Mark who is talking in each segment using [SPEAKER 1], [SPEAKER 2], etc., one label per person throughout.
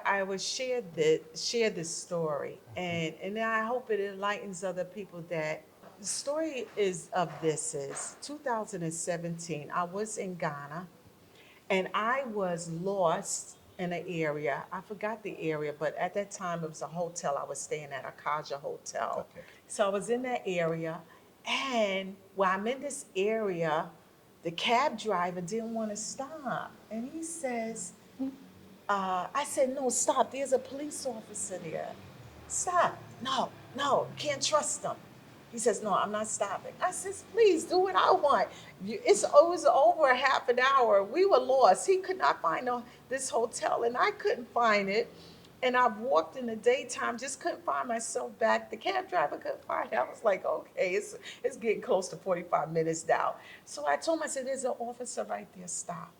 [SPEAKER 1] I would share this story, and I hope it enlightens other people that the story is of this is 2017. I was in Ghana, and I was lost in an area. I forgot the area, but at that time it was a hotel. I was staying at a Kaja hotel.
[SPEAKER 2] Okay.
[SPEAKER 1] So I was in that area, and while I'm in this area, the cab driver didn't want to stop. And he says, I said, no, stop. There's a police officer there. Stop. No, no, can't trust them. He says, no, I'm not stopping. I says, please do what I want. It was over a half an hour. We were lost. He could not find this hotel, and I couldn't find it. And I've walked in the daytime, just couldn't find myself back. The cab driver couldn't find it. I was like, okay, it's getting close to 45 minutes now. So I told him, I said, there's an officer right there. Stop.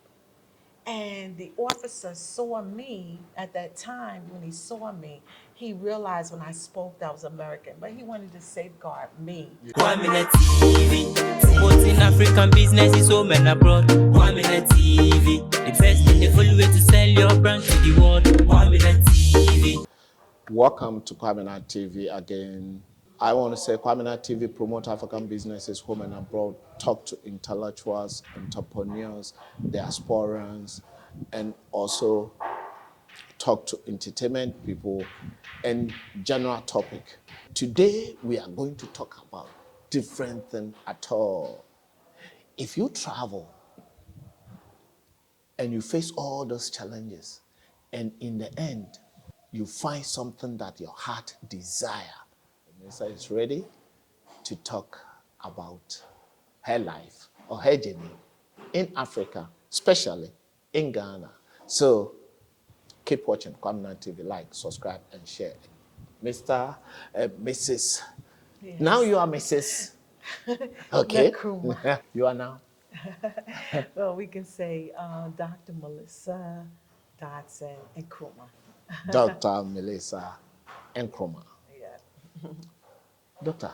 [SPEAKER 1] And the officer saw me at that time. When he saw me, he realized when I spoke that I was American, but he wanted to safeguard me.
[SPEAKER 3] Kwaminat TV, supporting African businesses home and abroad. Kwaminat TV, the best and the full way to sell your brand to the world. Kwaminat TV.
[SPEAKER 2] Welcome to Kwaminat TV again. I want to say Kwaminat TV promote African businesses home and abroad, talk to intellectuals, entrepreneurs, diasporans, and also talk to entertainment people and general topic. Today we are going to talk about different thing at all. If you travel and you face all those challenges, and in the end you find something that your heart desire, Mr. is ready to talk about her life or her journey in Africa, especially in Ghana. So keep watching Kwaminat TV, like, subscribe, and share. Mr. Mrs.
[SPEAKER 1] Yes.
[SPEAKER 2] Now you are Mrs. Okay.
[SPEAKER 1] Nkrumah.
[SPEAKER 2] You are now.
[SPEAKER 1] Well, we can say Dr. Melissa Dodson Nkrumah.
[SPEAKER 2] Dr. Melissa Nkrumah.
[SPEAKER 1] Yeah.
[SPEAKER 2] Doctor,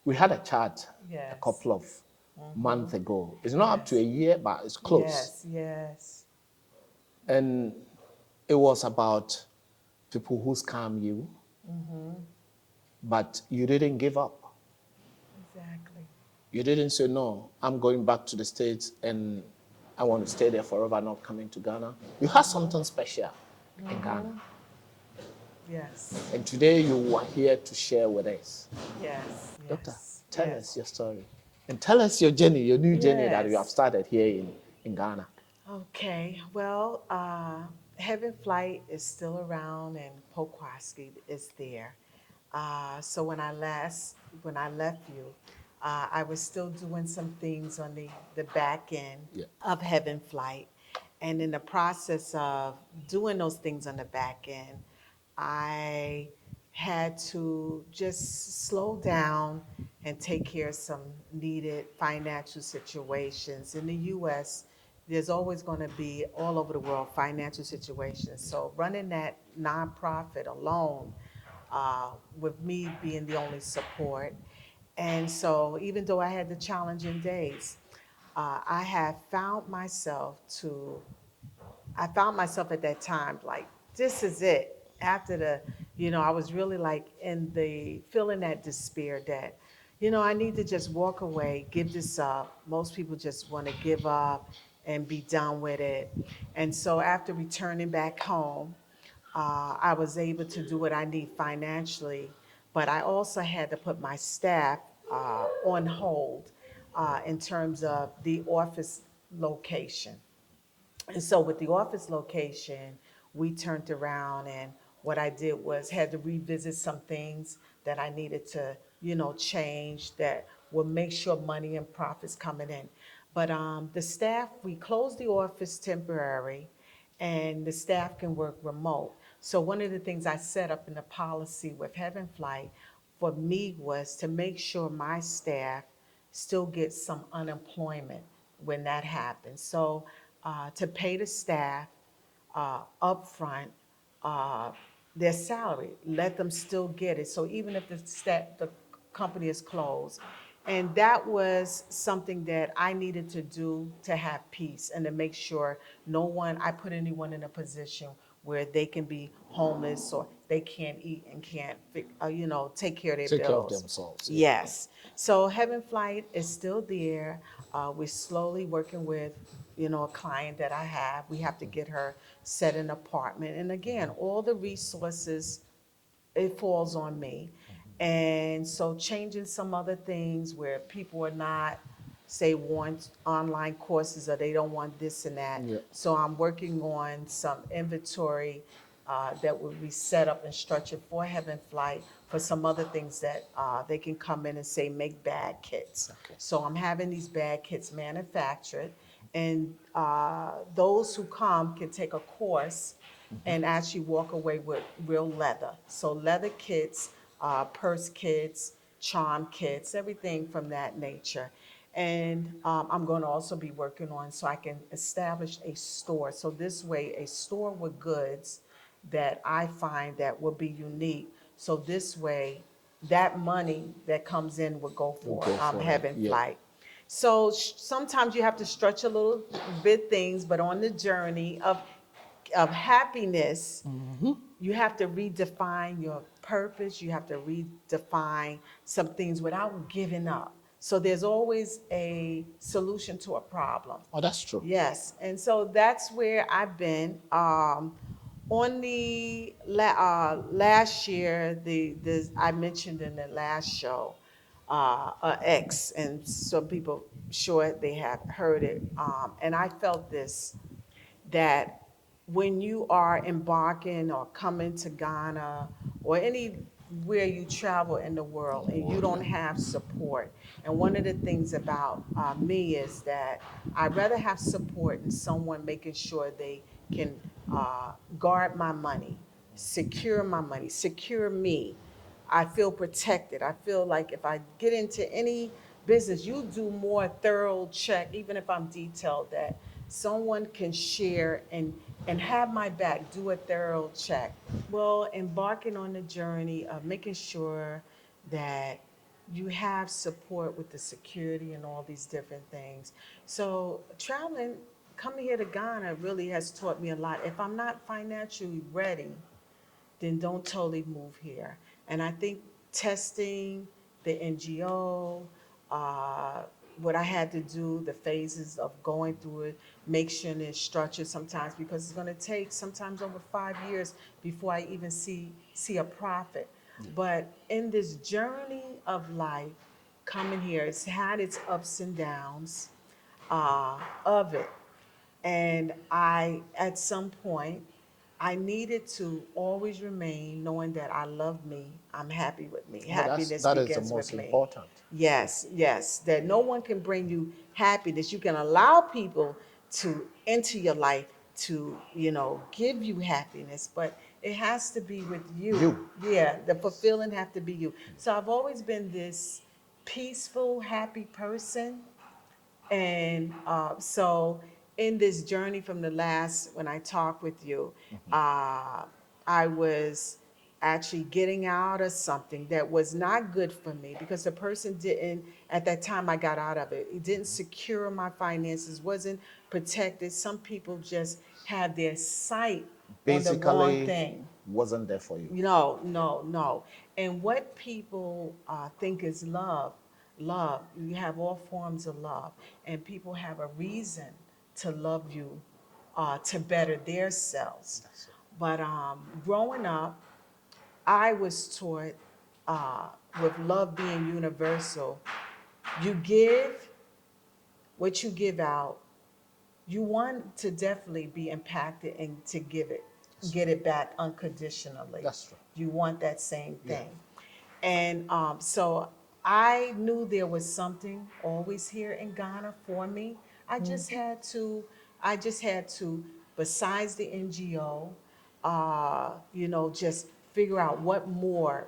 [SPEAKER 2] we had a chat a
[SPEAKER 1] Yes.
[SPEAKER 2] couple of months ago. It's not up to a year, but it's close.
[SPEAKER 1] Yes, yes.
[SPEAKER 2] And it was about people who scam you, but you didn't give up.
[SPEAKER 1] Exactly.
[SPEAKER 2] You didn't say, no, I'm going back to the States and I want to stay there forever, not coming to Ghana. You had something special in Ghana.
[SPEAKER 1] Yes.
[SPEAKER 2] And today you are here to share with us.
[SPEAKER 1] Yes.
[SPEAKER 2] Doctor,
[SPEAKER 1] Yes.
[SPEAKER 2] tell
[SPEAKER 1] yes.
[SPEAKER 2] us your story. And tell us your journey, your new journey that you
[SPEAKER 1] Yes.
[SPEAKER 2] have started here in Ghana.
[SPEAKER 1] Okay. Well, Heaven Flight is still around, and Pokwaski is there. So when I left you, I was still doing some things on the back end
[SPEAKER 2] Yeah.
[SPEAKER 1] of Heaven Flight. And in the process of doing those things on the back end, I had to just slow down and take care of some needed financial situations. In the US, there's always going to be all over the world financial situations. So running that nonprofit alone, with me being the only support. And so even though I had the challenging days, I have found myself I found myself at that time like, this is it. After I was really like feeling that despair that, I need to just walk away, give this up. Most people just want to give up and be done with it. And so after returning back home, I was able to do what I need financially, but I also had to put my staff on hold in terms of the office location. And so with the office location, we turned around, and what I did was had to revisit some things that I needed to, change that will make sure money and profits coming in. But the staff, we closed the office temporary, and the staff can work remote. So one of the things I set up in the policy with Heaven Flight for me was to make sure my staff still gets some unemployment when that happens. So to pay the staff upfront uh, their salary, let them still get it. So even if the company is closed, And that was something that I needed to do to have peace and to make sure I put anyone in a position where they can be homeless or they can't eat and can't, take care of their
[SPEAKER 2] Take care of
[SPEAKER 1] bills.
[SPEAKER 2] themselves. Yeah.
[SPEAKER 1] Yes. So Heaven Flight is still there. We're slowly working with, a client that I have. We have to get her set an apartment. And again, all the resources, it falls on me. And so changing some other things where people are not, say, want online courses or they don't want this and that.
[SPEAKER 2] Yeah.
[SPEAKER 1] So I'm working on some inventory that will be set up and structured for Heaven Flight for some other things that they can come in and say, make bag kits.
[SPEAKER 2] Okay.
[SPEAKER 1] So I'm having these bag kits manufactured, and those who come can take a course and actually walk away with real leather. So leather kits, purse kits, charm kits, everything from that nature. And I'm going to also be working on so I can establish a store. So this way, a store with goods that I find that will be unique. So this way, that money that comes in will go for
[SPEAKER 2] Will go for it,
[SPEAKER 1] Heaven
[SPEAKER 2] yeah.
[SPEAKER 1] Flight. So sometimes you have to stretch a little bit things, but on the journey of happiness, you have to redefine your purpose. You have to redefine some things without giving up. So there's always a solution to a problem.
[SPEAKER 2] Oh, that's true.
[SPEAKER 1] Yes, and so that's where I've been. On the last year, I mentioned in the last show, X, and some people sure they have heard it. And I felt this, that when you are embarking or coming to Ghana or anywhere you travel in the world and you don't have support, and one of the things about me is that I'd rather have support than someone making sure they can guard my money, secure me. I feel protected. I feel like if I get into any business, you do more thorough check, even if I'm detailed, that someone can share and have my back, do a thorough check. Well, embarking on the journey of making sure that you have support with the security and all these different things. So traveling, coming here to Ghana really has taught me a lot. If I'm not financially ready, then don't totally move here. And I think testing the NGO, uh, what I had to do, the phases of going through it, make sure it's structured sometimes, because it's going to take sometimes over 5 years before I even see a profit. But in this journey of life, coming here, it's had its ups and downs of it. And at some point, I needed to always remain knowing that I love me, I'm happy with me.
[SPEAKER 2] Well,
[SPEAKER 1] Happiness
[SPEAKER 2] that is the
[SPEAKER 1] begins
[SPEAKER 2] most
[SPEAKER 1] with me.
[SPEAKER 2] important.
[SPEAKER 1] Yes, yes, that no one can bring you happiness. You can allow people to enter your life to, give you happiness, but it has to be with you.
[SPEAKER 2] You.
[SPEAKER 1] Yeah, the fulfilling have to be you. So I've always been this peaceful, happy person. And so, in this journey from the last, when I talked with you, I was actually getting out of something that was not good for me, because the person didn't, at that time I got out of it, it didn't secure my finances, wasn't protected. Some people just had their sight on the wrong
[SPEAKER 2] Basically,
[SPEAKER 1] thing.
[SPEAKER 2] wasn't there for you.
[SPEAKER 1] No, no, no. And what people think is love, you have all forms of love, and people have a reason to love you to better their selves.
[SPEAKER 2] That's it.
[SPEAKER 1] But growing up, I was taught with love being universal, you give what you give out. You want to definitely be impacted and to get it back unconditionally.
[SPEAKER 2] That's right.
[SPEAKER 1] You want that same
[SPEAKER 2] Yeah.
[SPEAKER 1] thing. And so I knew there was something always here in Ghana for me. I just had to, besides the NGO, just figure out what more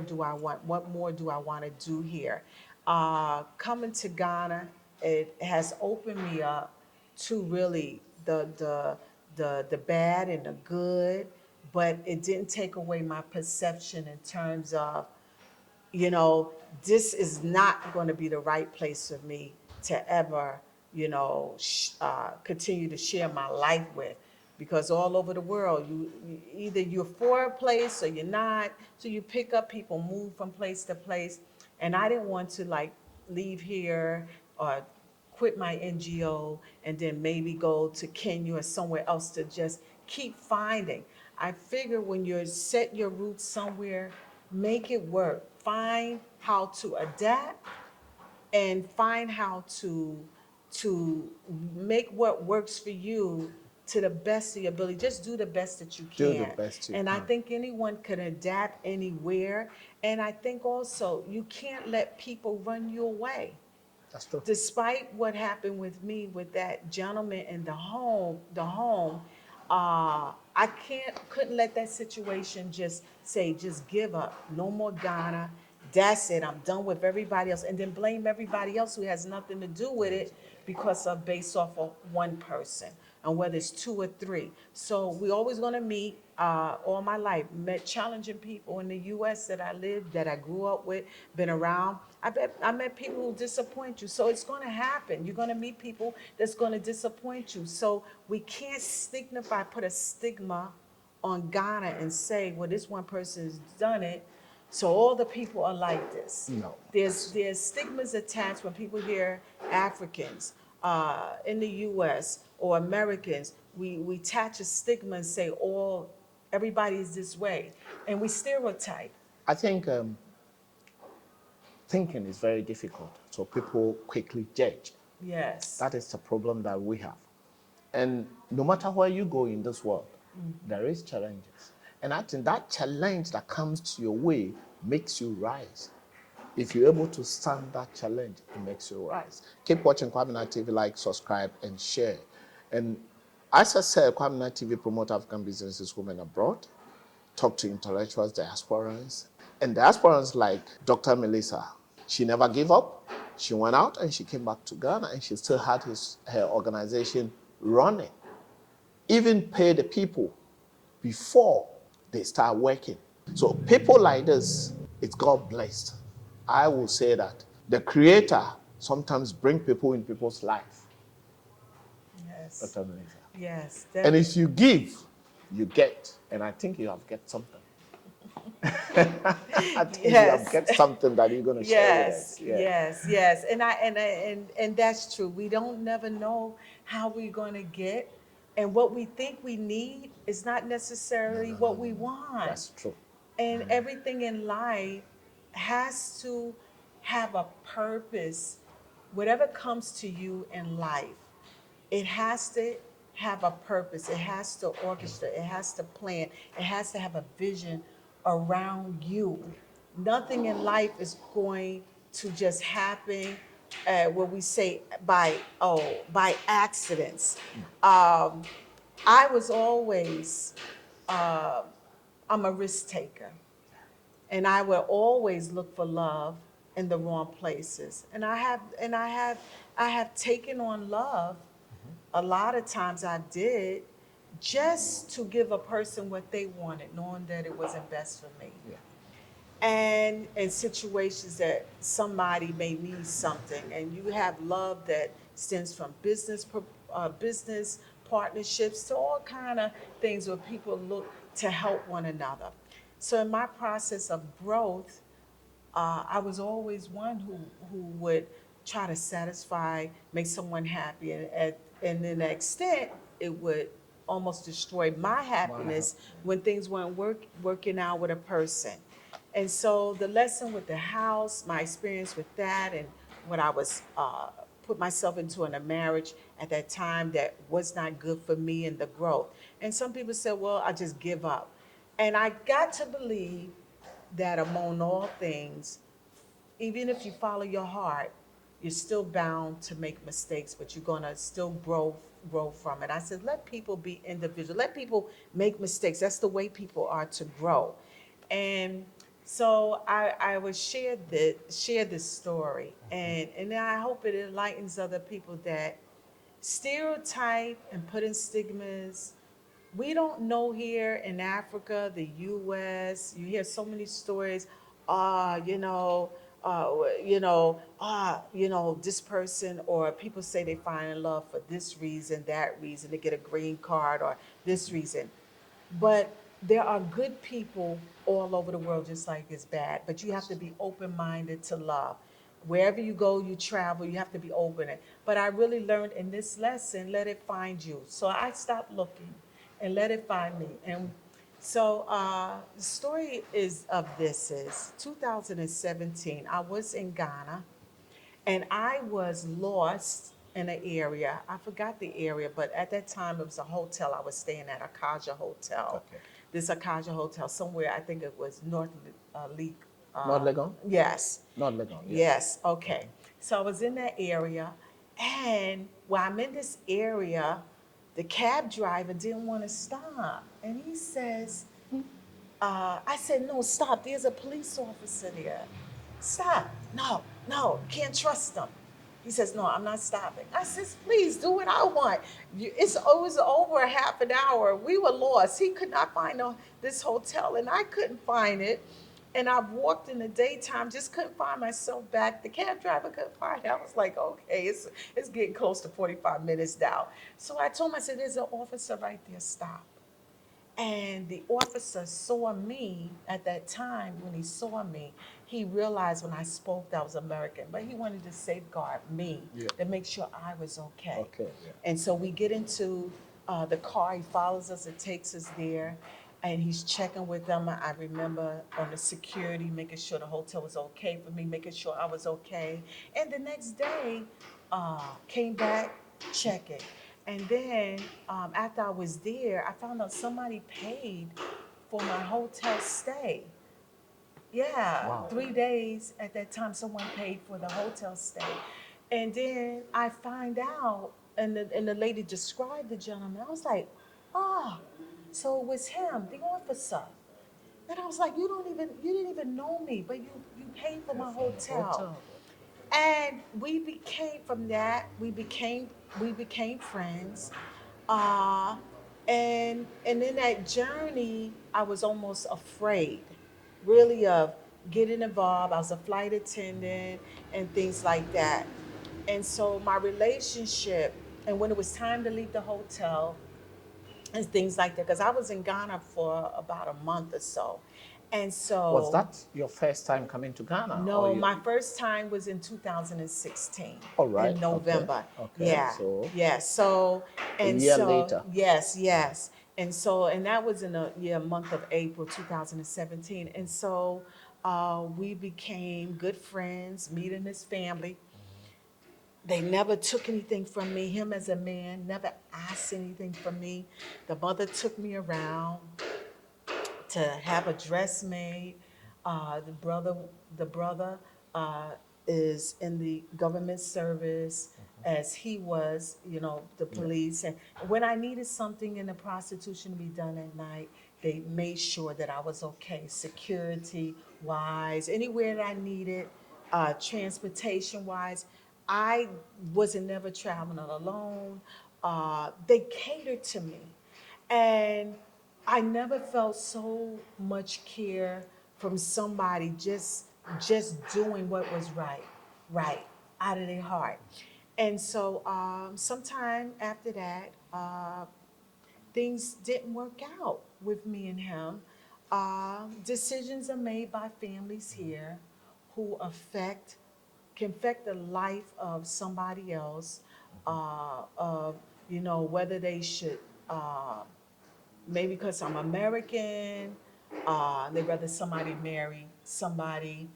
[SPEAKER 1] do I want? What more do I want to do here? Coming to Ghana, it has opened me up to really the bad and the good, but it didn't take away my perception in terms of you know, this is not going to be the right place for me to ever, continue to share my life with. Because all over the world, either you're for a place or you're not. So you pick up people, move from place to place. And I didn't want to like leave here or quit my NGO and then maybe go to Kenya or somewhere else to just keep finding. I figure when you set your roots somewhere, make it work. Find how to adapt and find how to make what works for you to the best of your ability. Just do the best that you
[SPEAKER 2] Do the
[SPEAKER 1] can.
[SPEAKER 2] best you
[SPEAKER 1] And I
[SPEAKER 2] can.
[SPEAKER 1] think anyone can adapt anywhere. And I think also you can't let people run you away.
[SPEAKER 2] That's true.
[SPEAKER 1] Despite what happened with me with that gentleman in the home, I couldn't let that situation just give up. No more Ghana. That's it. I'm done with everybody else, and then blame everybody else who has nothing to do with it because of based off of one person, and whether it's two or three. So we always gonna meet. All my life, met challenging people in the U.S. that I lived, that I grew up with, been around. I met people who disappoint you. So it's going to happen. You're going to meet people that's going to disappoint you. So we can't put a stigma on Ghana and say, well, this one person has done it, so all the people are like this.
[SPEAKER 2] No.
[SPEAKER 1] There's stigmas attached when people hear Africans in the U.S. or Americans. We attach a stigma and say everybody is this way, and we stereotype.
[SPEAKER 2] I think thinking is very difficult, so people quickly judge.
[SPEAKER 1] Yes.
[SPEAKER 2] That is the problem that we have. And no matter where you go in this world, there is challenges. And I think that challenge that comes to your way makes you rise. If you're able to stand that challenge, it makes you rise. Keep watching Kwaminat TV, like, subscribe, and share. And as I said, Kwaminat TV promote African businesses, women abroad, talk to intellectuals, diasporans, and diasporans like Dr. Melissa. She never gave up. She went out and she came back to Ghana, and she still had her organization running. Even pay the people before they start working. So people like this, it's God blessed. I will say that the Creator sometimes bring people in people's life.
[SPEAKER 1] Yes.
[SPEAKER 2] Dr. Melissa.
[SPEAKER 1] Yes.
[SPEAKER 2] And if you give, you get. And I think you have get something. I think you have get something that you're going to share with us.
[SPEAKER 1] Yes. And that's true. We don't never know how we're going to get, and what we think we need is not necessarily what we want.
[SPEAKER 2] That's true.
[SPEAKER 1] And everything in life has to have a purpose. Whatever comes to you in life, it has to have a purpose. It has to orchestrate. It has to plan. It has to have a vision around you. Nothing in life is going to just happen, what we say by accidents. I was always, I'm a risk taker, and I will always look for love in the wrong places. And I have taken on love. A lot of times I did, just to give a person what they wanted, knowing that it wasn't best for me.
[SPEAKER 2] Yeah.
[SPEAKER 1] And in situations that somebody may need something, and you have love that stems from business partnerships to all kind of things where people look to help one another. So in my process of growth, I was always one who would try to satisfy, make someone happy, and in an extent, it would almost destroy my happiness when things weren't working out with a person. And so the lesson with the house, my experience with that, and when I was put myself into a marriage at that time that was not good for me and the growth. And some people said, well, I just give up. And I got to believe that among all things, even if you follow your heart, you're still bound to make mistakes, but you're gonna still grow from it. I said, let people be individual. Let people make mistakes. That's the way people are to grow. And so I would share this story, and I hope it enlightens other people that stereotype and put in stigmas. We don't know here in Africa, the US, you hear so many stories this person, or people say they find in love for this reason, that reason, to get a green card, or this reason. But there are good people all over the world, just like it's bad. But you have to be open minded to love. Wherever you go, you travel, you have to be open. But I really learned in this lesson, let it find you. So I stopped looking and let it find me. And so the story is of this is 2017. I was in Ghana, and I was lost in an area. I forgot the area, but at that time it was a hotel I was staying at, Akaja Hotel.
[SPEAKER 2] Okay.
[SPEAKER 1] This Akaja Hotel somewhere, I think it was North Leak.
[SPEAKER 2] Not Legon?
[SPEAKER 1] Yes.
[SPEAKER 2] Not Legon.
[SPEAKER 1] Yes, okay. So I was in that area, and while I'm in this area, the cab driver didn't want to stop. And he says, I said, no, stop. There's a police officer there. Stop. No, no, can't trust them. He says, no, I'm not stopping. I says, please do what I want. It was over a half an hour. We were lost. He could not find this hotel, and I couldn't find it. And I walked in the daytime, just couldn't find myself back. The cab driver couldn't find it. I was like, okay, it's getting close to 45 minutes now. So I told him, I said, there's an officer right there, stop. And the officer saw me at that time. When he saw me, he realized when I spoke that I was American, but he wanted to safeguard me, to make sure I was okay.
[SPEAKER 2] Okay. Yeah.
[SPEAKER 1] And so we get into the car. He follows us and takes us there, and he's checking with them. I remember on the security, making sure the hotel was okay for me, making sure I was okay. And the next day, came back, checking. And then after I was there, I found out somebody paid for my hotel stay. Yeah,
[SPEAKER 2] Wow.
[SPEAKER 1] 3 days at that time, someone paid for the hotel stay. And then I find out, and the lady described the gentleman. I was like, oh, so it was him, the officer. And I was like, you didn't even know me, but you paid for my hotel. And we became, from that, we became friends. Uh, and in that journey, I was almost afraid, really, of getting involved. I was a flight attendant and things like that. And so my relationship, and when it was time to leave the hotel, and things like that, because I was in Ghana for about a month or so. And so
[SPEAKER 2] Was that your first time coming to Ghana?
[SPEAKER 1] no, my first time was in 2016.
[SPEAKER 2] All right.
[SPEAKER 1] In November.
[SPEAKER 2] Okay.
[SPEAKER 1] Yeah.
[SPEAKER 2] So
[SPEAKER 1] yeah. So and
[SPEAKER 2] a year
[SPEAKER 1] so
[SPEAKER 2] later.
[SPEAKER 1] yes. And that was in the month of April 2017. And so we became good friends, meeting his family. They never took anything from me. Him as a man never asked anything from me. The mother took me around to have a dress made. The brother is in the government service, as he was, the police. And when I needed something in the prostitution to be done at night, they made sure that I was okay, security wise, anywhere that I needed, transportation wise. I wasn't never traveling alone. They catered to me. And I never felt so much care from somebody just doing what was right, out of their heart. And so sometime after that, things didn't work out with me and him. Decisions are made by families here who can affect the life of somebody else, of, whether they should, maybe because I'm American, they'd rather somebody marry somebody,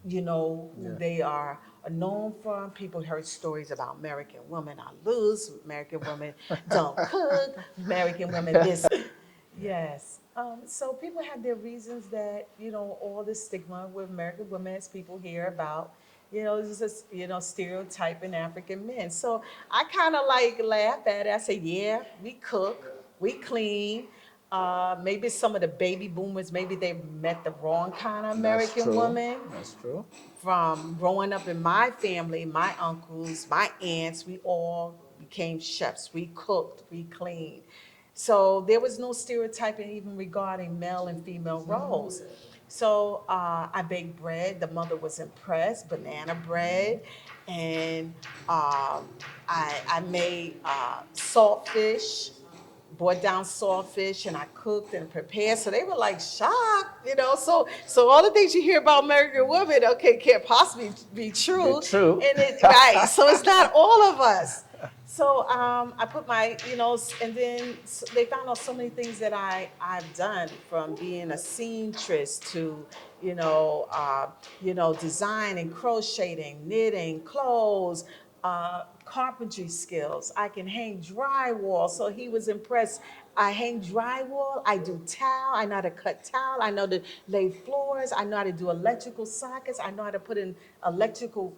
[SPEAKER 1] who they are known for. People heard stories about American women are loose, American women don't cook, American women this. Yes. So people have their reasons that, all the stigma with American women, as people hear about, it's just, stereotyping African men. So I kind of like laugh at it. I say, yeah, we cook, we clean. Maybe some of the baby boomers, maybe they met the wrong kind of American woman.
[SPEAKER 2] That's true.
[SPEAKER 1] From growing up in my family, my uncles, my aunts, we all became chefs. We cooked, we cleaned. So there was no stereotyping even regarding male and female roles. So I baked bread. The mother was impressed, banana bread. And I made saltfish, bought down saltfish, and I cooked and prepared. So they were like shocked, you know. So all the things you hear about American women, okay, can't possibly be true.
[SPEAKER 2] Be true.
[SPEAKER 1] And right. So it's not all of us. So I put my, you know, and then they found out so many things that I've done, from being a seamstress to, design and crocheting, knitting, clothes, carpentry skills. I can hang drywall. So he was impressed. I hang drywall. I do towel. I know how to cut towel. I know to lay floors. I know how to do electrical sockets. I know how to put in electrical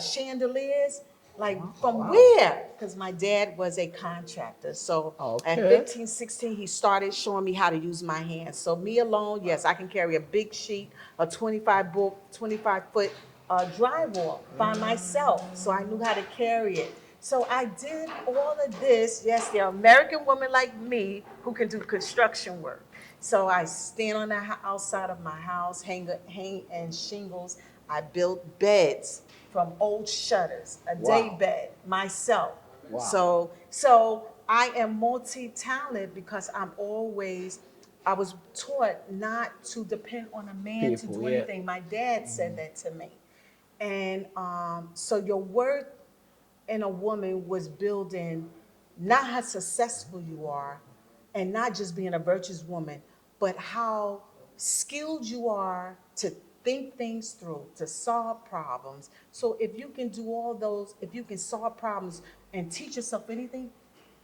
[SPEAKER 1] chandeliers. Like from where? Because my dad was a contractor. So at
[SPEAKER 2] Okay.
[SPEAKER 1] 15, 16, he started showing me how to use my hands. So me alone, yes, I can carry a big sheet, a 25-foot drywall by myself. So I knew how to carry it. So I did all of this. Yes, there are American women like me who can do construction work. So I stand on the outside of my house, hang and shingles. I built beds from old shutters, a day
[SPEAKER 2] Wow.
[SPEAKER 1] bed myself.
[SPEAKER 2] Wow.
[SPEAKER 1] So I am multi-talented because I was taught not to depend on a man to
[SPEAKER 2] People,
[SPEAKER 1] do
[SPEAKER 2] yeah.
[SPEAKER 1] anything. My dad said that to me. And so your worth in a woman was building not how successful you are, and not just being a virtuous woman, but how skilled you are to think things through, to solve problems. So if you can do all those, if you can solve problems and teach yourself anything,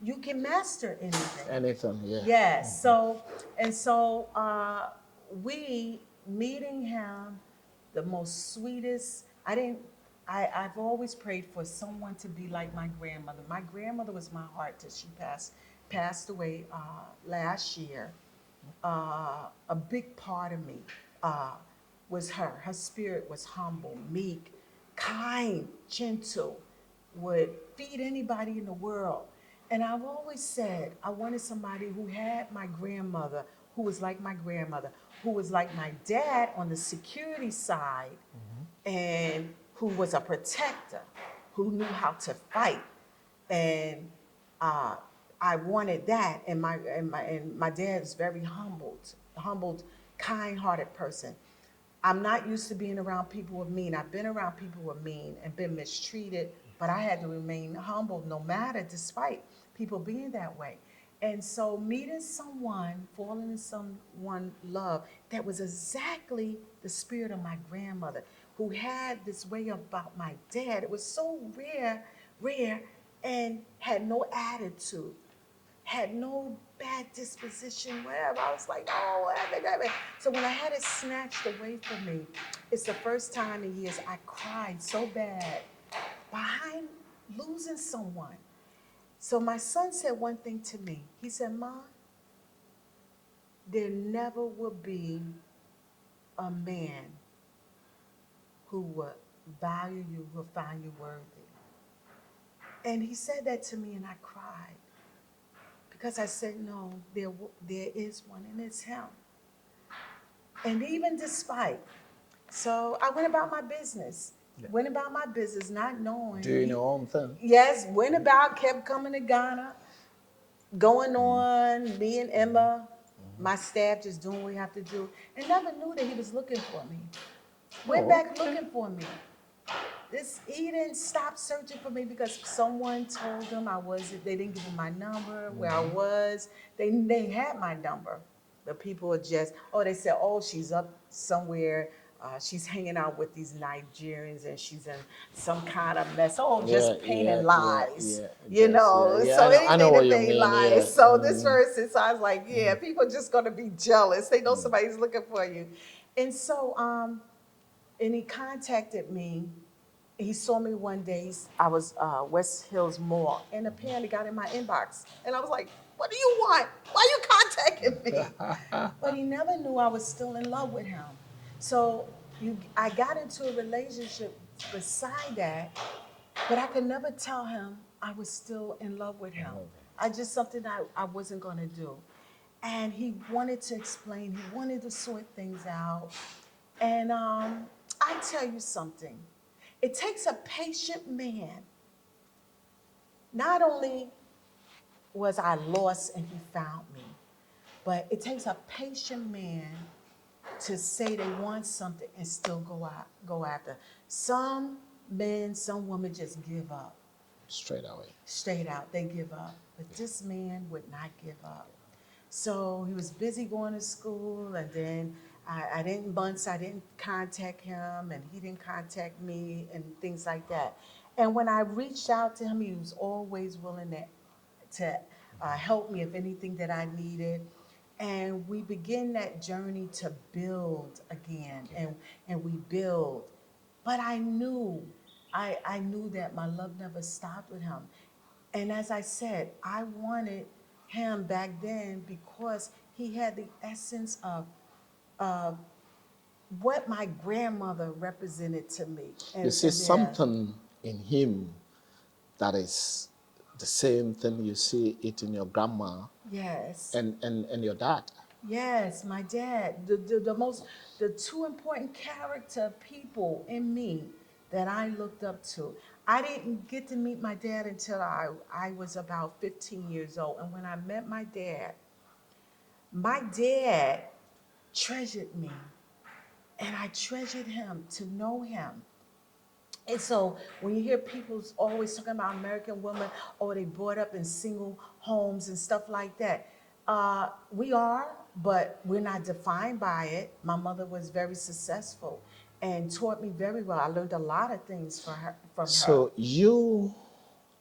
[SPEAKER 1] you can master anything.
[SPEAKER 2] Anything, yeah.
[SPEAKER 1] Yes. So we meeting him, the most sweetest. I've always prayed for someone to be like my grandmother. My grandmother was my heart till she passed away last year. A big part of me was her. Her spirit was humble, meek, kind, gentle, would feed anybody in the world. And I've always said I wanted somebody who had my grandmother, who was like my grandmother, who was like my dad on the security side, and who was a protector, who knew how to fight. And uh, I wanted that. And my dad is very humbled, kind-hearted person. I'm not used to being around people who are mean. I've been around people who are mean and been mistreated, but I had to remain humble no matter, despite people being that way. And so meeting someone, falling in someone love, that was exactly the spirit of my grandmother, who had this way about my dad. It was so rare, and had no attitude, had no bad disposition, whatever. I was like, oh, whatever. So when I had it snatched away from me, it's the first time in years I cried so bad behind losing someone. So my son said one thing to me. He said, Ma, there never will be a man who would value you, who will find you worthy. And he said that to me, and I cried. Because I said, no, there is one, and it's him. And even despite, so I went about my business. Went about my business, not knowing.
[SPEAKER 2] Doing your own thing.
[SPEAKER 1] Yes, went about, kept coming to Ghana, going on, me and Emma, my staff just doing what we have to do, and never knew that he was looking for me. Went back looking for me. He didn't stop searching for me because someone told him they didn't give him my number, where I was. They had my number. The people are just, they said, she's up somewhere. She's hanging out with these Nigerians and she's in some kind of mess. Just painting lies. So
[SPEAKER 2] I know what you
[SPEAKER 1] anything
[SPEAKER 2] mean,
[SPEAKER 1] lies.
[SPEAKER 2] yeah.
[SPEAKER 1] So this person, so I was like, people are just gonna be jealous. They know somebody's looking for you. And so, and he contacted me. He saw me one day. I was West Hills Mall, and apparently got in my inbox. And I was like, what do you want? Why are you contacting me? But he never knew I was still in love with him. So I got into a relationship beside that, but I could never tell him I was still in love with him. I just something I wasn't going to do. And he wanted to explain, he wanted to sort things out. And I tell you something, it takes a patient man. Not only was I lost and he found me, but it takes a patient man to say they want something and still go after. Some men, some women just give up.
[SPEAKER 2] Straight away.
[SPEAKER 1] Straight out, they give up. But this man would not give up. So he was busy going to school, and then I didn't contact him, and he didn't contact me, and things like that. And when I reached out to him, he was always willing to help me if anything that I needed. And we begin that journey to build again, and we build. But I knew that my love never stopped with him. And as I said, I wanted him back then because he had the essence of uh, what my grandmother represented to me.
[SPEAKER 2] You see
[SPEAKER 1] And yeah,
[SPEAKER 2] something in him that is the same thing you see it in your grandma
[SPEAKER 1] yes,
[SPEAKER 2] and your dad.
[SPEAKER 1] yes, my dad, the two important character people in me that I looked up to. I didn't get to meet my dad until I was about 15 years old. And when I met my dad treasured me, and I treasured him to know him. And so when you hear people always talking about American women, or they brought up in single homes and stuff like that, we are, but we're not defined by it. My mother was very successful and taught me very well. I learned a lot of things from her.
[SPEAKER 2] So you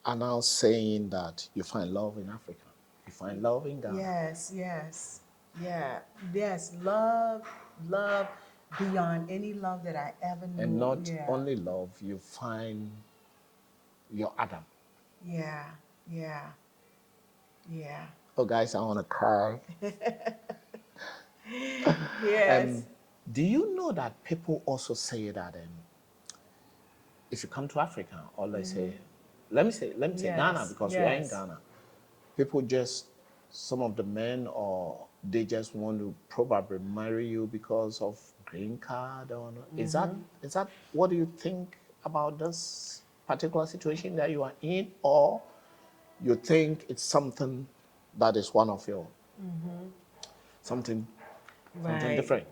[SPEAKER 2] are now saying that you find love in Africa. You find love in Ghana.
[SPEAKER 1] Yes, yes, yeah, yes. Love beyond any love that I ever knew.
[SPEAKER 2] And not
[SPEAKER 1] Yeah,
[SPEAKER 2] only love, you find your Adam.
[SPEAKER 1] yeah, yeah, yeah.
[SPEAKER 2] Oh, guys, I want to cry.
[SPEAKER 1] Yes.
[SPEAKER 2] Do you know that people also say that if you come to Africa, or let's say, let me say Ghana,
[SPEAKER 1] Yes,
[SPEAKER 2] because we are in
[SPEAKER 1] yes.
[SPEAKER 2] Ghana. People just, some of the men, or they just want to probably marry you because of green card or not. Is that what do you think about this particular situation that you are in, or you think it's something that is one of your something something
[SPEAKER 1] Right.
[SPEAKER 2] different?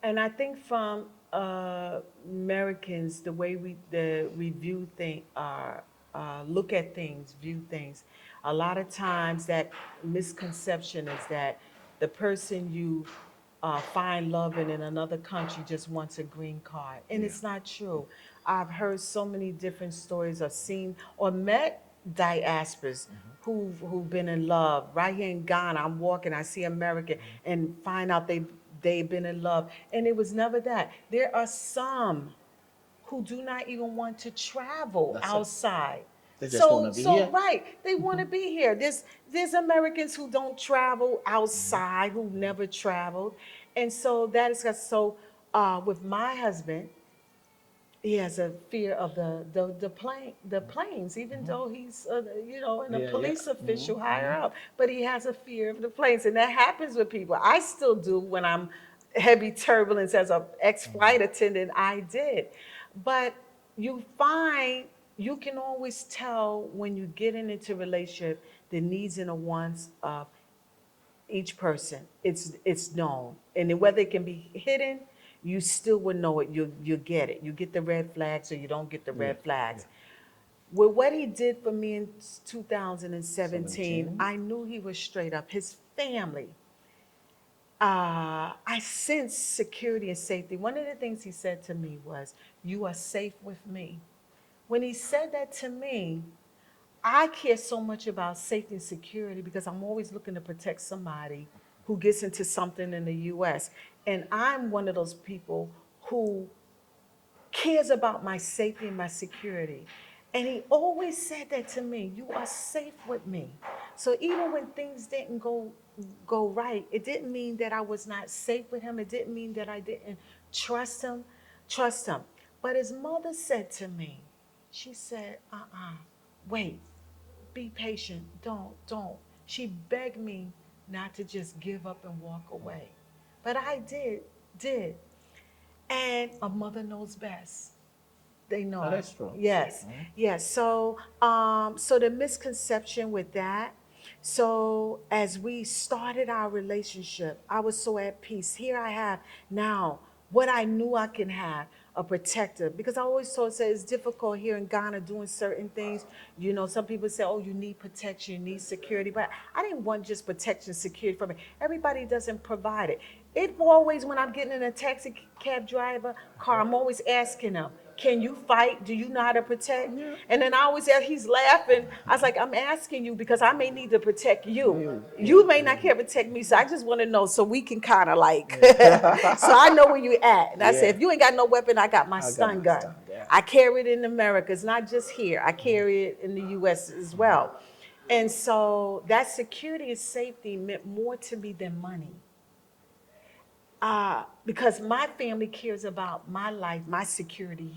[SPEAKER 1] And I think from Americans, the way we view things, look at things, view things, a lot of times that misconception is that the person you find love in another country just wants a green card, and it's not true. I've heard so many different stories, or seen or met diasporas who've been in love right here in Ghana. I'm walking, I see American, and find out they've been in love, and it was never that. There are some who do not even want to travel
[SPEAKER 2] That's it.
[SPEAKER 1] outside.
[SPEAKER 2] They just want to be here.
[SPEAKER 1] Right, they want to be here. There's Americans who don't travel outside, who never traveled, and so that is so. With my husband, he has a fear of the planes, even though he's and a
[SPEAKER 2] Yeah, yeah.
[SPEAKER 1] police official higher up, but he has a fear of the planes, and that happens with people. I still do when I'm heavy turbulence as a ex-flight attendant. I did, but you find you can always tell when you get into a relationship the needs and the wants of each person. It's known, and then whether it can be hidden, you still would know it. You get it. You get the red flags, or you don't get the red flags. With what he did for me in 2017, I knew he was straight up. His family, I sensed security and safety. One of the things he said to me was, "You are safe with me." When he said that to me, I care so much about safety and security because I'm always looking to protect somebody who gets into something in the US. And I'm one of those people who cares about my safety and my security. And he always said that to me, "You are safe with me." So even when things didn't go right, it didn't mean that I was not safe with him. It didn't mean that I didn't trust him, trust him. But his mother said to me, she said, wait, be patient. Don't. She begged me not to just give up and walk away. But I did. And a mother knows best. They
[SPEAKER 2] Oh,
[SPEAKER 1] know.
[SPEAKER 2] that's true.
[SPEAKER 1] Yes, yes. So, so the misconception with that. So as we started our relationship, I was so at peace. Here I have now what I knew I can have, a protector. Because I always told say it's difficult here in Ghana doing certain things. You know, some people say, oh, you need protection, you need security. But I didn't want just protection, security from it. Everybody doesn't provide it. It always, when I'm getting in a taxi cab driver car, I'm always asking them, can you fight? Do you know how to protect?
[SPEAKER 2] Yeah.
[SPEAKER 1] And then I always said, he's laughing. I was like, I'm asking you because I may need to protect you.
[SPEAKER 2] You,
[SPEAKER 1] You may not care to protect me, so I just want to know so we can kind of like, so I know where you at. And I said,
[SPEAKER 2] Yeah.
[SPEAKER 1] if you ain't got no weapon, I got my
[SPEAKER 2] I got
[SPEAKER 1] stun
[SPEAKER 2] my
[SPEAKER 1] gun.
[SPEAKER 2] stun, yeah.
[SPEAKER 1] I carry it in America. It's not just here. I carry it in the U.S. as well. And so that security and safety meant more to me than money. Because my family cares about my life, my security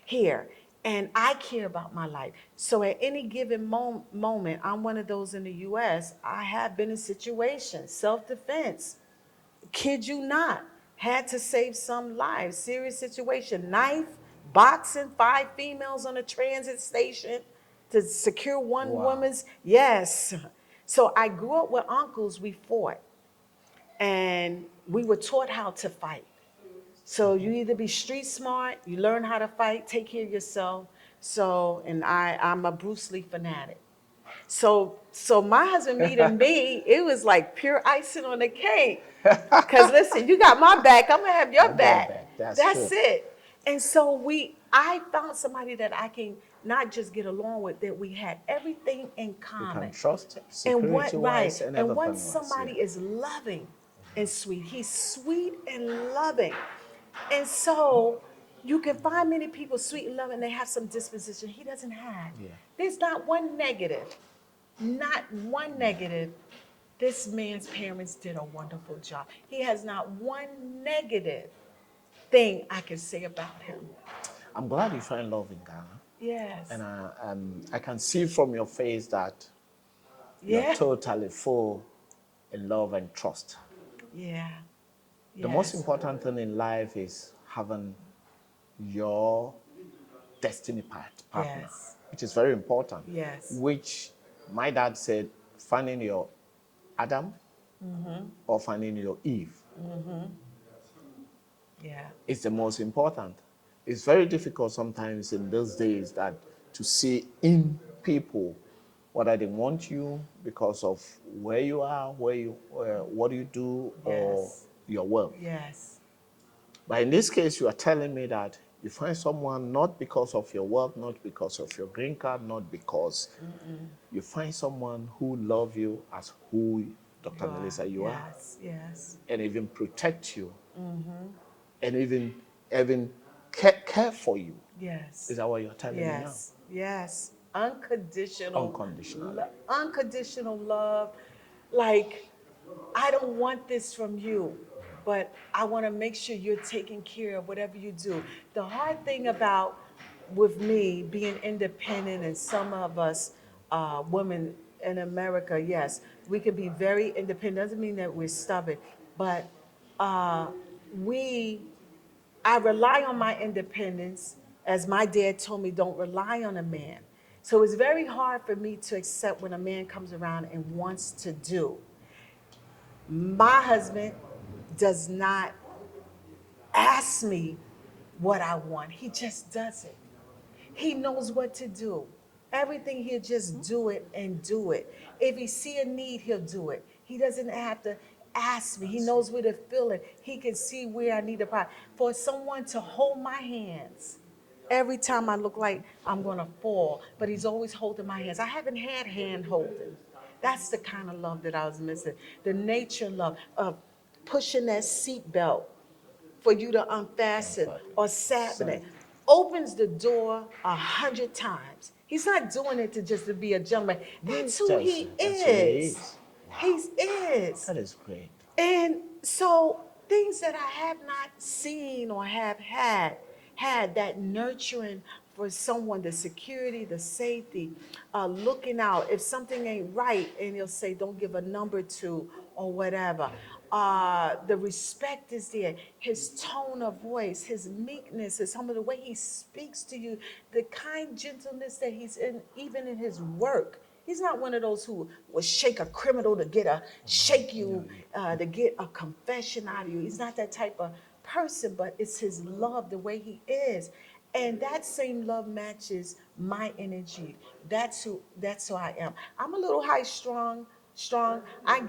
[SPEAKER 1] here. And I care about my life. So at any given moment, I'm one of those in the US, I have been in situations, self-defense, kid you not, had to save some lives, serious situation, knife, boxing, 5 females on a transit station to secure one
[SPEAKER 2] Wow.
[SPEAKER 1] woman's, yes. So I grew up with uncles, we fought. And we were taught how to fight. So you either be street smart, you learn how to fight, take care of yourself. So, and I'm a Bruce Lee fanatic. So my husband meeting me, it was like pure icing on the cake. Cause listen, you got my back, I'm gonna have your
[SPEAKER 2] I got
[SPEAKER 1] back.
[SPEAKER 2] back. That's
[SPEAKER 1] That's
[SPEAKER 2] true.
[SPEAKER 1] it. And so I found somebody that I can not just get along with, that we had everything in
[SPEAKER 2] You
[SPEAKER 1] common.
[SPEAKER 2] can trust
[SPEAKER 1] And
[SPEAKER 2] security
[SPEAKER 1] what, right,
[SPEAKER 2] wise and
[SPEAKER 1] and
[SPEAKER 2] everything
[SPEAKER 1] once
[SPEAKER 2] wise.
[SPEAKER 1] somebody
[SPEAKER 2] Yeah.
[SPEAKER 1] is loving and sweet, he's sweet and loving. And so you can find many people sweet and loving, they have some disposition he doesn't have.
[SPEAKER 2] Yeah.
[SPEAKER 1] There's not one negative, not one negative. This man's parents did a wonderful job. He has not one negative thing I can say about him.
[SPEAKER 2] I'm glad you find love in Ghana.
[SPEAKER 1] Yes.
[SPEAKER 2] And I can see from your face that you're
[SPEAKER 1] Yeah.
[SPEAKER 2] totally full in love and trust.
[SPEAKER 1] Yeah.
[SPEAKER 2] The most
[SPEAKER 1] Yes.
[SPEAKER 2] important thing in life is having your destiny partner,
[SPEAKER 1] Yes.
[SPEAKER 2] which is very important.
[SPEAKER 1] Yes.
[SPEAKER 2] Which my dad said, finding your Adam or finding your Eve
[SPEAKER 1] Yeah.
[SPEAKER 2] is the most important. It's very difficult sometimes in those days that to see in people whether they want you because of where you are, what you do, or
[SPEAKER 1] Yes.
[SPEAKER 2] your wealth.
[SPEAKER 1] Yes.
[SPEAKER 2] But in this case, you are telling me that you find someone not because of your wealth, not because of your green card, not because you find someone who loves you as who Dr. Melissa you are,
[SPEAKER 1] Yes. Yes.
[SPEAKER 2] and even protect you, and even care for you.
[SPEAKER 1] Yes.
[SPEAKER 2] Is that what you're telling me now?
[SPEAKER 1] Yes. Yes. Unconditional.
[SPEAKER 2] Unconditional.
[SPEAKER 1] Unconditional love. Like, I don't want this from you, but I want to make sure you're taking care of whatever you do. The hard thing about with me being independent, and some of us women in America, yes, we can be very independent. Doesn't mean that we're stubborn, but uh, we I rely on my independence. As my dad told me, don't rely on a man. So it's very hard for me to accept when a man comes around and wants to do. My husband does not ask me what I want. He just does it. He knows what to do. Everything, he'll just do it and do it. If he see a need, he'll do it. He doesn't have to ask me. He knows where to feel it. He can see where I need a part. For someone to hold my hands every time I look like I'm gonna fall, but he's always holding my hands. I haven't had hand holding. That's the kind of love that I was missing. The nature love of pushing that seat belt for you to unfasten or sapping it. Opens the door 100 times. He's not doing it to just to be a gentleman. That's who he
[SPEAKER 2] That's who he
[SPEAKER 1] is.
[SPEAKER 2] is.
[SPEAKER 1] He is.
[SPEAKER 2] That is great.
[SPEAKER 1] And so things that I have not seen or have had that nurturing for someone, the security, the safety, looking out. If something ain't right, and he'll say, don't give a number to or whatever. The respect is there. His tone of voice, his meekness, his humble, the way he speaks to you, the kind gentleness that he's in, even in his work. He's not one of those who will shake a criminal to get a shake you to get a confession out of you. He's not that type of person, but it's his love, the way he is. And that same love matches my energy. That's who I am. I'm a little high strong. I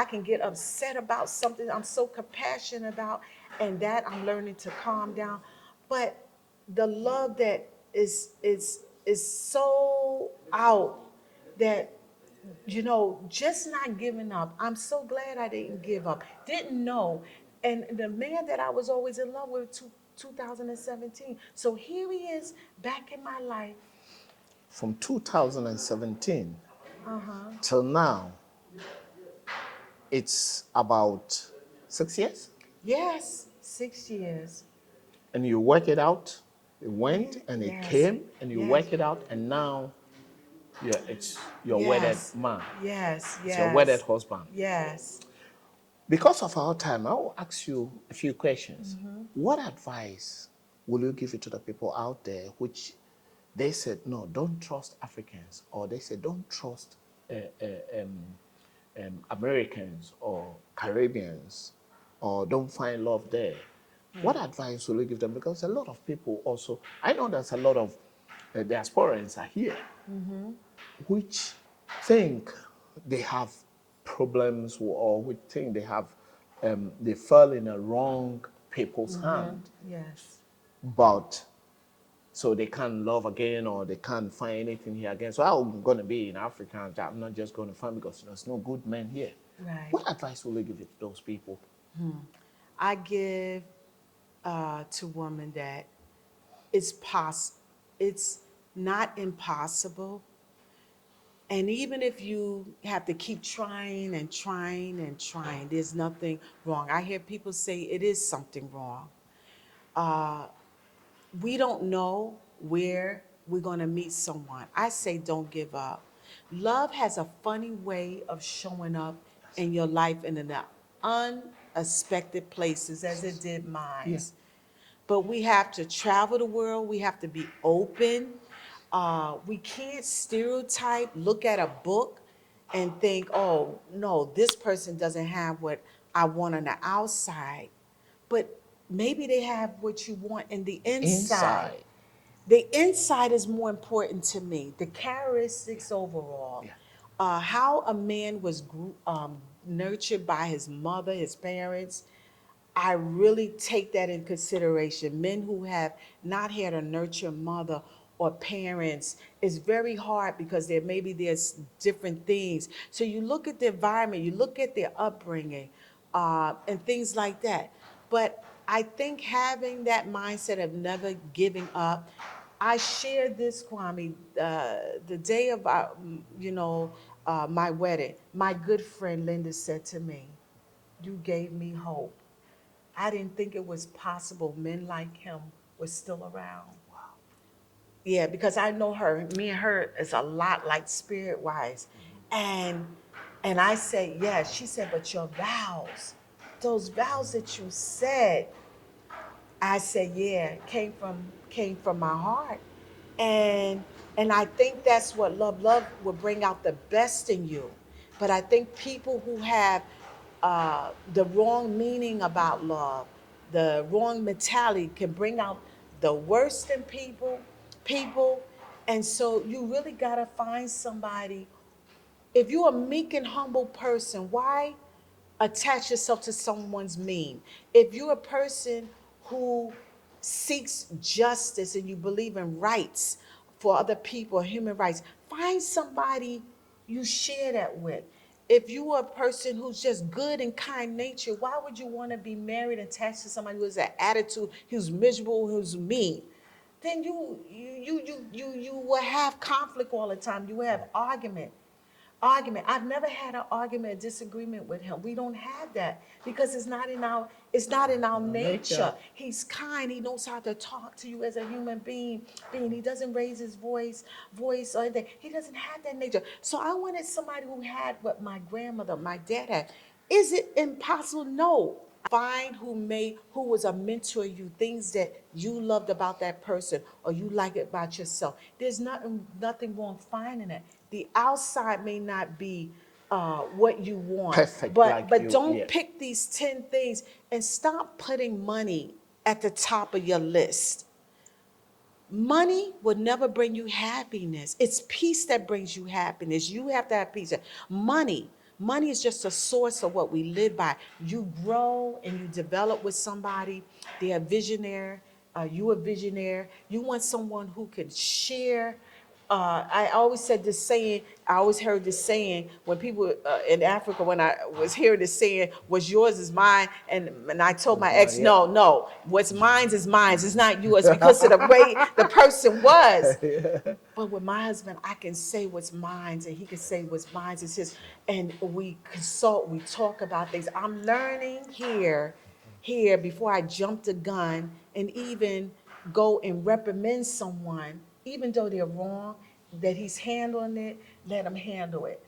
[SPEAKER 1] can get upset about something I'm so compassionate about, and that I'm learning to calm down. But the love that is so out that just not giving up. I'm so glad I didn't give up. Didn't know. And the man that I was always in love with, 2017. So here he is back in my life.
[SPEAKER 2] From 2017 till now, it's about 6 years.
[SPEAKER 1] Yes, 6 years.
[SPEAKER 2] And you work it out. It went and it
[SPEAKER 1] Yes.
[SPEAKER 2] came, and you
[SPEAKER 1] Yes.
[SPEAKER 2] work it out, and now it's your wedded
[SPEAKER 1] Yes.
[SPEAKER 2] man.
[SPEAKER 1] Yes,
[SPEAKER 2] It's your
[SPEAKER 1] yes.
[SPEAKER 2] wedded husband.
[SPEAKER 1] Yes.
[SPEAKER 2] Because of our time, I will ask you a few questions. What advice will you give it to the people out there which they said, no, don't trust Africans, or they said, don't trust Americans or Caribbeans, or don't find love there? What advice will you give them? Because a lot of people also, I know there's a lot of diasporans are here, which think they have problems, or which think they fell in a wrong people's hand,
[SPEAKER 1] Yes.
[SPEAKER 2] but so they can't love again, or they can't find anything here again. So I'm going to be in Africa, I'm not just going to find, because there's no good men here.
[SPEAKER 1] Right.
[SPEAKER 2] What advice will you give it to those people?
[SPEAKER 1] I give to women that it's not impossible. And even if you have to keep trying and trying and trying, there's nothing wrong. I hear people say it is something wrong. We don't know where we're going to meet someone. I say don't give up. Love has a funny way of showing up in your life and in the unexpected places, as it did mine.
[SPEAKER 2] Yeah.
[SPEAKER 1] But we have to travel the world. We have to be open. We can't stereotype, look at a book and think, oh, no, this person doesn't have what I want on the outside. But maybe they have what you want in the inside.
[SPEAKER 2] Inside.
[SPEAKER 1] The inside is more important to me. The characteristics overall.
[SPEAKER 2] Yeah.
[SPEAKER 1] How a man was nurtured by his mother, his parents. I really take that in consideration. Men who have not had a nurture mother or parents, it's very hard because there's different things. So you look at the environment, you look at their upbringing, and things like that. But I think having that mindset of never giving up. I shared this, Kwame, the day of my wedding. My good friend Linda said to me, "You gave me hope." I didn't think it was possible men like him were still around. Wow. Yeah, because I know her. Me and her is a lot like spirit-wise. And I said, yes. She said, but your vows, those vows that you said, I said, yeah, came from my heart. And I think that's what love will bring out the best in you. But I think people who have the wrong meaning about love, the wrong mentality can bring out the worst in people. And so you really gotta find somebody. If you're a meek and humble person, why attach yourself to someone's mean? If you're a person who seeks justice and you believe in rights for other people, human rights, find somebody you share that with. If you are a person who's just good and kind nature, why would you want to be married and attached to somebody who has an attitude, who's miserable, who's mean? Then you will have conflict all the time. You will have argument. argument. I've never had an argument, a disagreement with him. We don't have that because it's not in our nature. He's kind. He knows how to talk to you as a human being. He doesn't raise his voice or anything. He doesn't have that nature. So I wanted somebody who had what my grandmother, my dad had. Is it impossible? No. Find who was a mentor to you, things that you loved about that person or you like it about yourself. There's nothing wrong finding it. The outside may not be what you want,
[SPEAKER 2] Perfect,
[SPEAKER 1] but
[SPEAKER 2] like
[SPEAKER 1] but
[SPEAKER 2] you,
[SPEAKER 1] don't
[SPEAKER 2] yeah.
[SPEAKER 1] pick these 10 things and stop putting money at the top of your list. Money will never bring you happiness. It's peace that brings you happiness. You have to have peace. Money is just a source of what we live by. You grow and you develop with somebody. They're a visionary. You a visionary. You want someone who can share. I always said this saying, I always heard this saying when people in Africa, when I was hearing this saying, what's yours is mine. And I told my ex, no, what's mine is mine. It's not yours because of the way the person was. But with my husband, I can say what's mine and he can say what's mine is his. And we consult, we talk about things. I'm learning here before I jump the gun and even go and reprimand someone, even though they're wrong, that he's handling it, let him handle it.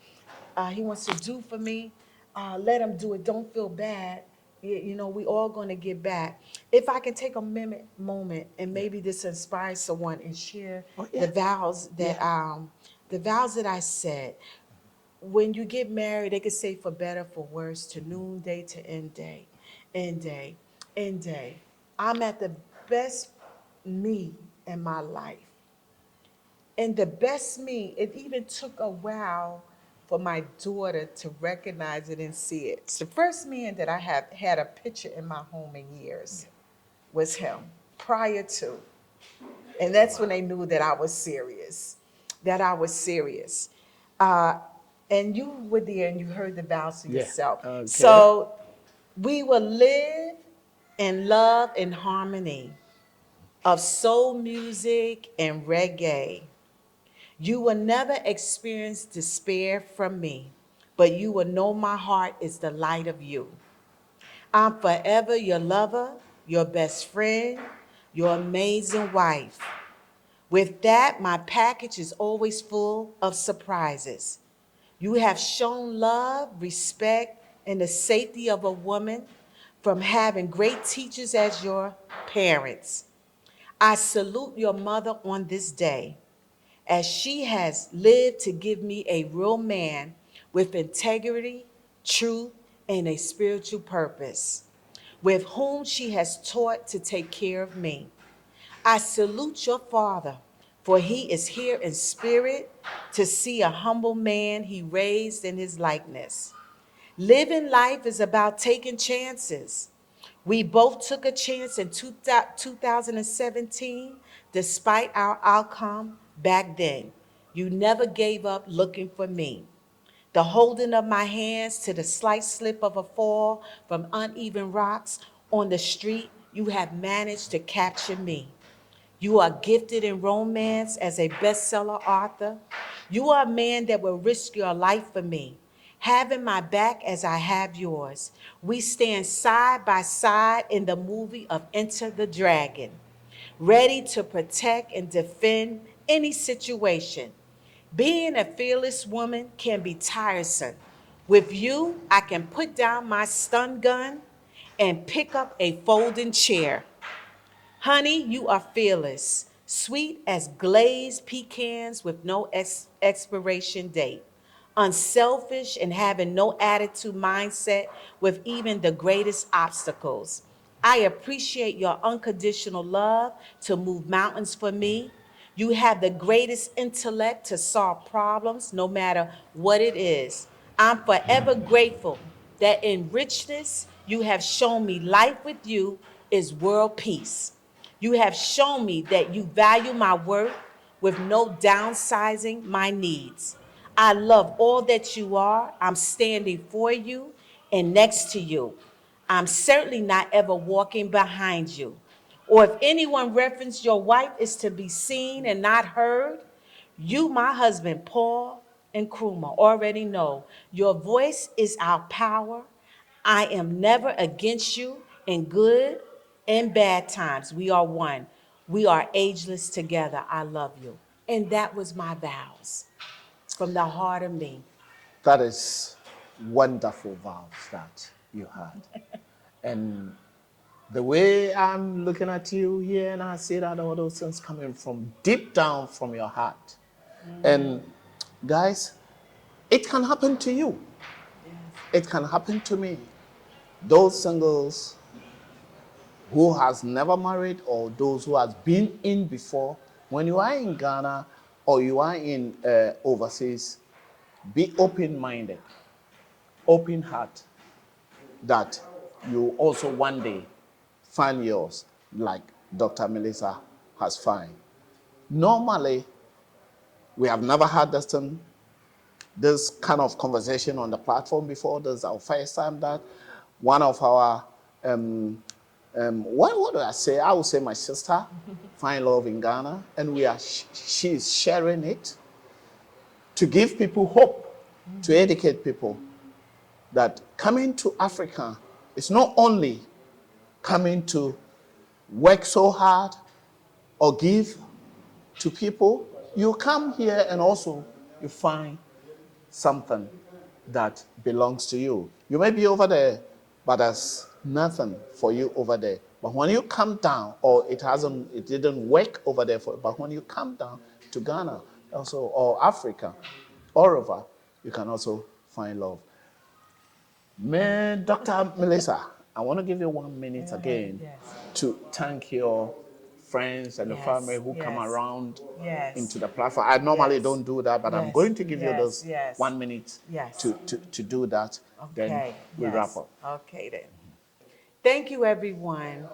[SPEAKER 1] He wants to do for me, let him do it. Don't feel bad. We all going to get back. If I can take a moment and maybe this inspires someone and share the vows that I said. When you get married, they could say for better, for worse, to noonday, to end day, end day, end day. I'm at the best me in my life. And the best me, it even took a while for my daughter to recognize it and see it. It's the first man that I have had a picture in my home in years was him, prior to. And that's when they knew that I was serious, Uh, and you were there and you heard the vows for yourself.
[SPEAKER 2] Okay.
[SPEAKER 1] So we will live in love and harmony of soul music and reggae. You will never experience despair from me, but you will know my heart is the light of you. I'm forever your lover, your best friend, your amazing wife. With that, my package is always full of surprises. You have shown love, respect, and the safety of a woman from having great teachers as your parents. I salute your mother on this day, as she has lived to give me a real man with integrity, truth, and a spiritual purpose, with whom she has taught to take care of me. I salute your father, for he is here in spirit to see a humble man he raised in his likeness. Living life is about taking chances. We both took a chance in 2017, despite our outcome back then. You never gave up looking for me. The holding of my hands to the slight slip of a fall from uneven rocks on the street, you have managed to capture me. You are gifted in romance as a bestseller author. You are a man that will risk your life for me, having my back as I have yours. We stand side by side in the movie of Enter the Dragon, ready to protect and defend any situation. Being a fearless woman can be tiresome. With you, I can put down my stun gun and pick up a folding chair. Honey, you are fearless, sweet as glazed pecans with no expiration date, unselfish and having no attitude mindset with even the greatest obstacles. I appreciate your unconditional love to move mountains for me. You have the greatest intellect to solve problems, no matter what it is. I'm forever grateful that in richness you have shown me life with you is world peace. You have shown me that you value my work with no downsizing my needs. I love all that you are. I'm standing for you and next to you. I'm certainly not ever walking behind you. Or if anyone referenced your wife is to be seen and not heard, you, my husband, Paul, Nkrumah already know your voice is our power. I am never against you in good and bad times. We are one. We are ageless together. I love you. And that was my vows from the heart of me.
[SPEAKER 2] That is wonderful vows that you had. And the way I'm looking at you here, and I see that all those things coming from deep down from your heart. And guys, it can happen to you. It can happen to me. Those singles who has never married or those who has been in before, when you are in Ghana or you are in overseas, be open-minded, open heart, that you also one day find yours like Dr. Melissa has found. Normally, we have never had this kind of conversation on the platform before. This is our first time that one of our, what do I say? I would say my sister find love in Ghana, and she is sharing it to give people hope, to educate people that coming to Africa is not only coming to work so hard or give to people. You come here and also you find something that belongs to you. You may be over there, but there's nothing for you over there. But when you come down, or it didn't work over there for, but when you come down to Ghana also, or Africa, all over, you can also find love. Man, Dr. Melissa, I want to give you 1 minute again to thank your friends and the family who come around into the platform. I normally don't do that, but I'm going to give you those 1 minute to do that. Then we wrap up.
[SPEAKER 1] Okay, then. Thank you, everyone,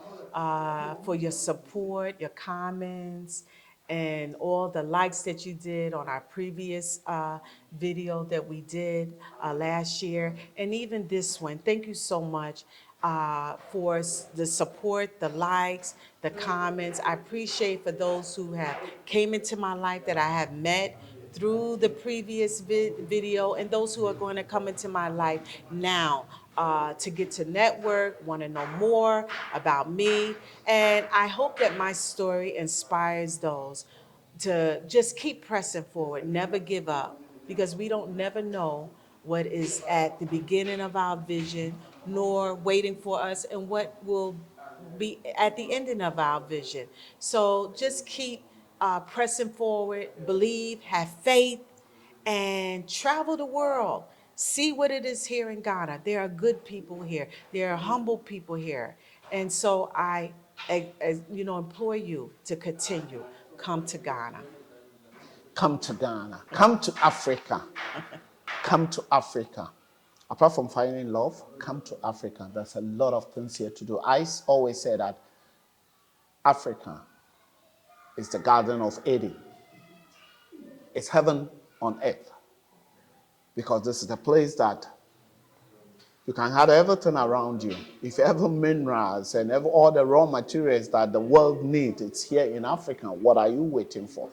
[SPEAKER 1] for your support, your comments, and all the likes that you did on our previous video that we did last year, and even this one. Thank you so much for the support, the likes, the comments. I appreciate for those who have came into my life that I have met through the previous video, and those who are going to come into my life now to get to network, want to know more about me. And I hope that my story inspires those to just keep pressing forward, never give up, because we don't never know what is at the beginning of our vision, nor waiting for us, and what will be at the ending of our vision. So just keep pressing forward, believe, have faith, and travel the world. See what it is here in Ghana. There are good people here. There are humble people here. And so I implore you to continue. Come to Ghana.
[SPEAKER 2] Come to Ghana. Come to Africa. Come to Africa. Apart from finding love, come to Africa. There's a lot of things here to do. I always say that Africa is the Garden of Eden. It's heaven on earth. Because this is the place that you can have everything around you. If every minerals and all the raw materials that the world needs, it's here in Africa. What are you waiting for?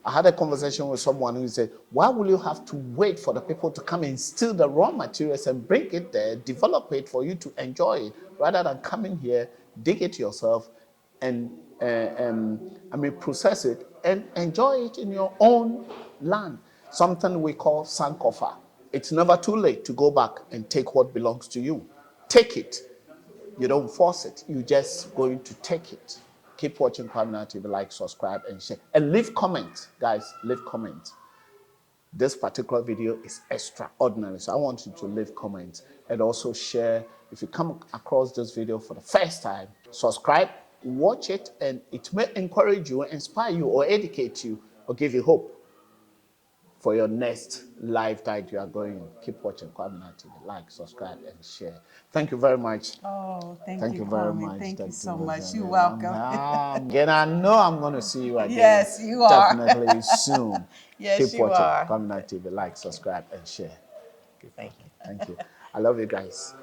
[SPEAKER 2] I had a conversation with someone who said, why will you have to wait for the people to come and steal the raw materials and bring it there, develop it for you to enjoy it, rather than coming here, dig it yourself, and process it and enjoy it in your own land? Something we call sankofa. It's never too late to go back and take what belongs to you. Take it. You don't force it. You're just going to take it. Keep watching Kwaminat TV, like, subscribe, and share. And leave comments. Guys, leave comments. This particular video is extraordinary, so I want you to leave comments and also share. If you come across this video for the first time, subscribe, watch it, and it may encourage you, inspire you, or educate you, or give you hope for your next life that you are going. Keep watching Kwaminat TV. Like, subscribe, and share. Thank you very much.
[SPEAKER 1] Oh, thank you
[SPEAKER 2] very
[SPEAKER 1] Kwame.
[SPEAKER 2] much.
[SPEAKER 1] Thank you
[SPEAKER 2] Dr.
[SPEAKER 1] so much.
[SPEAKER 2] Melissa.
[SPEAKER 1] You're welcome.
[SPEAKER 2] Again, I know I'm going to see you again.
[SPEAKER 1] Yes, you are.
[SPEAKER 2] Definitely soon.
[SPEAKER 1] Yes,
[SPEAKER 2] Keep
[SPEAKER 1] you
[SPEAKER 2] watching
[SPEAKER 1] are.
[SPEAKER 2] Kwaminat TV. Like, subscribe, and share.
[SPEAKER 1] Thank you.
[SPEAKER 2] Thank you. I love you guys.